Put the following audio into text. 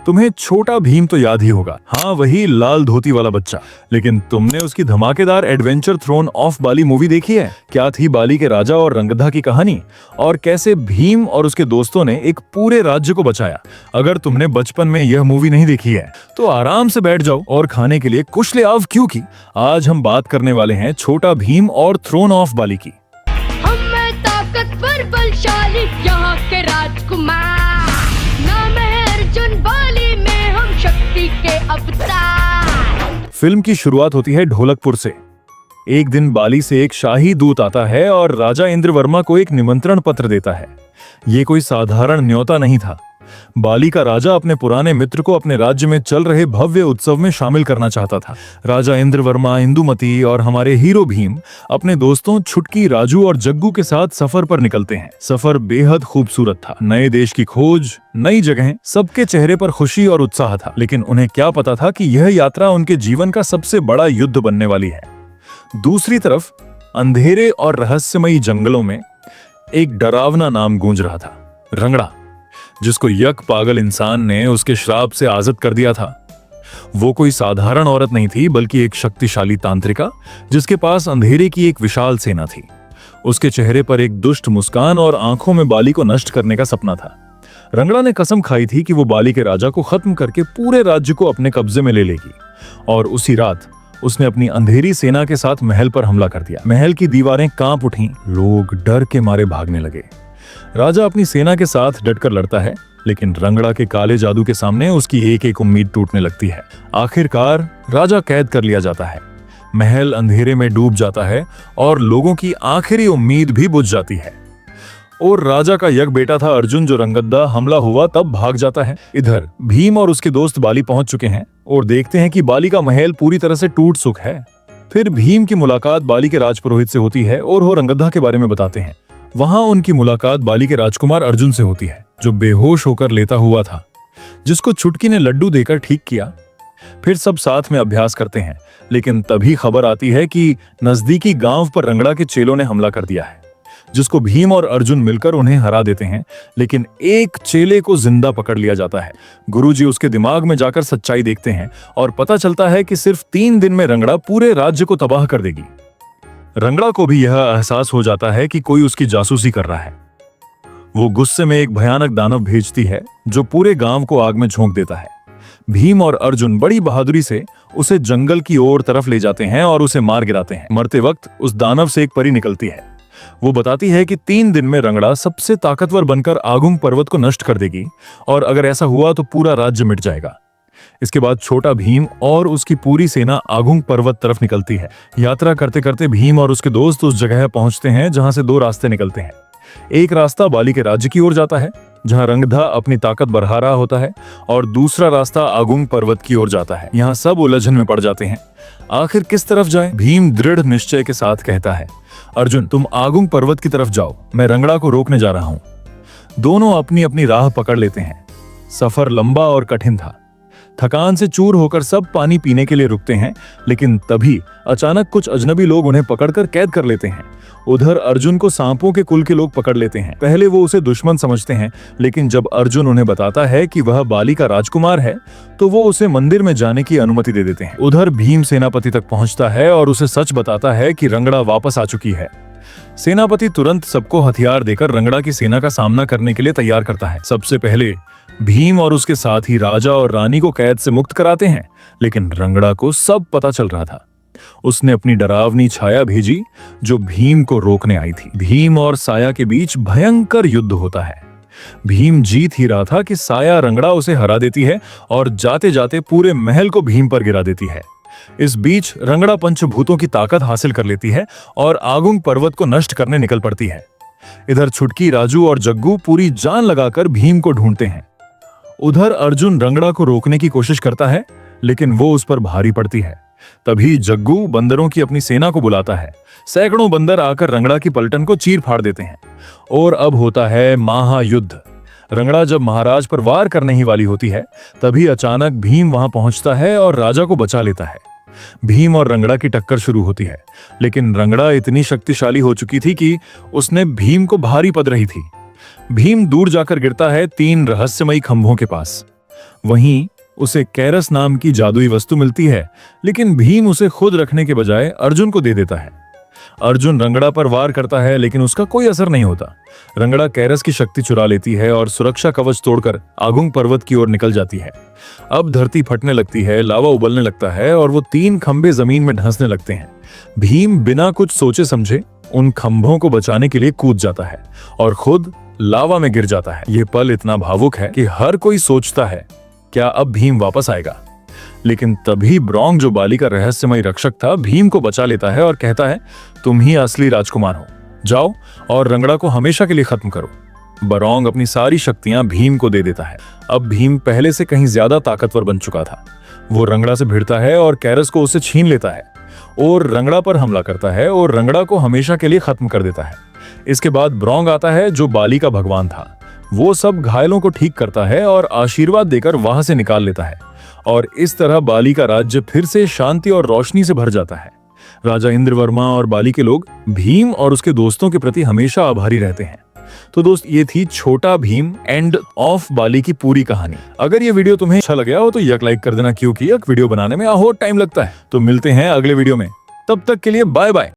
तुम्हें छोटा भीम तो याद ही होगा, हाँ वही लाल धोती वाला बच्चा। लेकिन तुमने उसकी धमाकेदार adventure throne of Bali movie देखी है? क्या थी बाली के राजा और रंगधा की कहानी, और कैसे भीम और उसके दोस्तों ने एक पूरे राज्य को बचाया। अगर तुमने बचपन में यह मूवी नहीं देखी है तो आराम से बैठ जाओ और खाने के लिए कुछ ले आओ, क्योंकि आज हम बात करने वाले हैं छोटा भीम और थ्रोन ऑफ बाली की। हम ताकतवर बलशाली यहाँ के राजकुमार, नाम है अर्जुन, बाली में हम शक्ति के अवतार। फिल्म की शुरुआत होती है ढोलकपुर से। एक दिन बाली से एक शाही दूत आता है और राजा इंद्रवर्मा को एक निमंत्रण पत्र देता है। ये कोई साधारण न्योता नहीं था। बाली का राजा अपने पुराने मित्र को अपने राज्य में चल रहे भव्य उत्सव में शामिल करना चाहता था। राजा इंद्रवर्मा, इंदुमती और हमारे हीरो भीम अपने दोस्तों छुटकी, राजू और जग्गू के साथ सफर पर निकलते हैं। सफर बेहद खूबसूरत था। नए देश की खोज, नई जगह, सबके चेहरे पर खुशी और उत्साह था। लेकिन उन्हें क्या पता था कि यह यात्रा उनके जीवन का सबसे बड़ा युद्ध बनने वाली है। दूसरी तरफ अंधेरे और रहस्यमयी जंगलों में एक डरावना नाम गूंज रहा था, रंगड़ा, जिसको यक पागल इंसान ने उसके श्राप से आजाद कर दिया था। वो कोई साधारण औरत नहीं थी, बल्कि एक शक्तिशाली तांत्रिका जिसके पास अंधेरे की एक विशाल सेना थी। उसके चेहरे पर एक दुष्ट मुस्कान और आंखों में बाली को नष्ट करने का सपना था। रंगड़ा ने कसम खाई थी कि वो बाली के राजा को खत्म करके पूरे राज्य को अपने कब्जे में ले लेगी, और उसी रात उसने अपनी अंधेरी सेना के साथ महल पर हमला कर दिया। महल की दीवारें कांप उठीं, लोग डर के मारे भागने लगे। राजा अपनी सेना के साथ डटकर लड़ता है, लेकिन रंगड़ा के काले जादू के सामने उसकी एक एक उम्मीद टूटने लगती है। आखिरकार राजा कैद कर लिया जाता है। महल अंधेरे में डूब जाता है और लोगों की आखिरी उम्मीद भी बुझ जाती है। और राजा का यक बेटा था अर्जुन, जो रंगद्दा हमला हुआ तब भाग जाता है। इधर भीम और उसके दोस्त बाली पहुंच चुके हैं और देखते हैं कि बाली का महल पूरी तरह से टूट चुका है। फिर भीम की मुलाकात बाली के राजपुरोहित से होती है और वो रंगद्दा के बारे में बताते हैं। वहां उनकी मुलाकात बाली के राजकुमार अर्जुन से होती है, जो बेहोश होकर लेटा हुआ था, जिसको छुटकी ने लड्डू देकर ठीक किया। फिर सब साथ में अभ्यास करते हैं, लेकिन तभी खबर आती है कि नजदीकी गांव पर रंगड़ा के चेलों ने हमला कर दिया है, जिसको भीम और अर्जुन मिलकर उन्हें हरा देते हैं। लेकिन एक चेले को जिंदा पकड़ लिया जाता है। गुरुजी उसके दिमाग में जाकर सच्चाई देखते हैं और पता चलता है कि सिर्फ 3 दिन में रंगड़ा पूरे राज्य को तबाह कर देगी। रंगड़ा को भी यह एहसास हो जाता है कि कोई उसकी जासूसी कर रहा है। वो गुस्से में एक भयानक दानव भेजती है, जो पूरे गांव को आग में झोंक देता है। भीम और अर्जुन बड़ी बहादुरी से उसे जंगल की ओर तरफ ले जाते हैं और उसे मार गिराते हैं। मरते वक्त उस दानव से एक परी निकलती है। वो बताती है कि 3 दिन में रंगड़ा सबसे ताकतवर बनकर आगुंग पर्वत को नष्ट कर देगी, और अगर ऐसा हुआ तो पूरा राज्य मिट जाएगा। इसके बाद छोटा भीम और उसकी पूरी सेना आगुंग पर्वत तरफ निकलती है। यात्रा करते करते भीम और उसके दोस्त उस जगह पहुंचते हैं जहां से 2 रास्ते निकलते हैं। एक रास्ता बाली के राज्य की ओर जाता है, जहां रंगधा अपनी ताकत बढ़ा रहा होता है, और दूसरा रास्ता आगुंग पर्वत की ओर जाता है। यहाँ सब उलझन में पड़ जाते हैं। आखिर किस तरफ जाए? भीम दृढ़ निश्चय के साथ कहता है, अर्जुन तुम आगुंग पर्वत की तरफ जाओ, मैं रंगड़ा को रोकने जा रहा हूं। दोनों अपनी अपनी राह पकड़ लेते हैं। सफर लंबा और कठिन था। थकान से चूर होकर सब पानी पीने के लिए रुकते हैं, लेकिन तभी अचानक कुछ अजनबी लोग उन्हें पकड़कर कैद कर लेते हैं। उधर अर्जुन को सांपों के कुल के लोग पकड़ लेते हैं। पहले वो उसे दुश्मन समझते हैं, लेकिन जब अर्जुन उन्हें बताता है कि वह बाली का राजकुमार है, तो वो उसे मंदिर में जाने की अनुमति दे देते हैं। उधर भीम सेनापति तक पहुंचता है और उसे सच बताता है कि रंगड़ा वापस आ चुकी है। सेनापति तुरंत सबको हथियार देकर रंगड़ा की सेना का सामना करने के लिए तैयार करता है। सबसे पहले भीम और उसके साथी राजा और रानी को कैद से मुक्त कराते हैं, लेकिन रंगड़ा को सब पता चल रहा था। उसने अपनी डरावनी छाया भेजी, जो भीम को रोकने आई थी। भीम और साया के बीच भयंकर युद्ध होता है। भीम जीत ही रहा था कि साया रंगड़ा उसे हरा देती है और जाते जाते पूरे महल को भीम पर गिरा देती है। इस बीच रंगड़ा पंचभूतों की ताकत हासिल कर लेती है और आगुंग पर्वत को नष्ट करने निकल पड़ती है। इधर छुटकी, राजू और जग्गू पूरी जान लगाकर भीम को ढूंढते हैं। उधर अर्जुन रंगड़ा को रोकने की कोशिश करता है, लेकिन वो उस पर भारी पड़ती है। तभी जग्गू बंदरों की अपनी सेना को बुलाता है। सैकड़ों बंदर आकर रंगड़ा की पलटन को चीर फाड़ देते हैं और अब होता है महायुद्ध। रंगड़ा जब महाराज पर वार करने ही वाली होती है, तभी अचानक भीम वहां पहुंचता है और राजा को बचा लेता है। भीम और रंगड़ा की टक्कर शुरू होती है, लेकिन रंगड़ा इतनी शक्तिशाली हो चुकी थी कि उसने भीम को भारी पड़ रही थी। भीम दूर जाकर गिरता है 3 रहस्यमयी खंभों के पास। वहीं उसे कैरस नाम की जादुई वस्तु मिलती है, लेकिन भीम उसे खुद रखने के बजाय अर्जुन को दे देता है। अर्जुन रंगड़ा पर वार करता है, लेकिन उसका कोई असर नहीं होता। रंगड़ा कैरस की शक्ति चुरा लेती है और सुरक्षा कवच तोड़कर आगुंग पर्वत की ओर निकल जाती है। अब धरती फटने लगती है, लावा उबलने लगता है और वो 3 खंभे जमीन में धंसने लगते हैं। भीम बिना कुछ सोचे समझे उन खंभों को बचाने के लिए कूद जाता है और खुद लावा में गिर जाता है। ये पल इतना भावुक है कि हर कोई सोचता है, क्या अब भीम वापस आएगा? लेकिन तभी ब्रॉन्ग, जो बाली का रहस्यमय रक्षक था, भीम को बचा लेता है और कहता है, तुम ही असली राजकुमार हो, जाओ और रंगड़ा को हमेशा के लिए खत्म करो। ब्रॉन्ग अपनी सारी शक्तियां भीम को दे देता है। अब भीम पहले से कहीं ज्यादा ताकतवर बन चुका था। वो रंगड़ा से भिड़ता है और कैरस को उससे छीन लेता है और रंगड़ा पर हमला करता है और रंगड़ा को हमेशा के लिए खत्म कर देता है। इसके बाद ब्रॉन्ग आता है, जो बाली का भगवान था। वो सब घायलों को ठीक करता है और आशीर्वाद देकर वहां से निकाल लेता है और इस तरह बाली का राज्य फिर से शांति और रोशनी से भर जाता है। राजा इंद्रवर्मा और बाली के लोग भीम और उसके दोस्तों के प्रति हमेशा आभारी रहते हैं। तो दोस्त, ये थी छोटा भीम एंड ऑफ बाली की पूरी कहानी। अगर ये वीडियो तुम्हें अच्छा लगा हो तो यक लाइक कर देना, क्योंकि यक वीडियो बनाने में बहुत टाइम लगता है। तो मिलते हैं अगले वीडियो में, तब तक के लिए बाय बाय।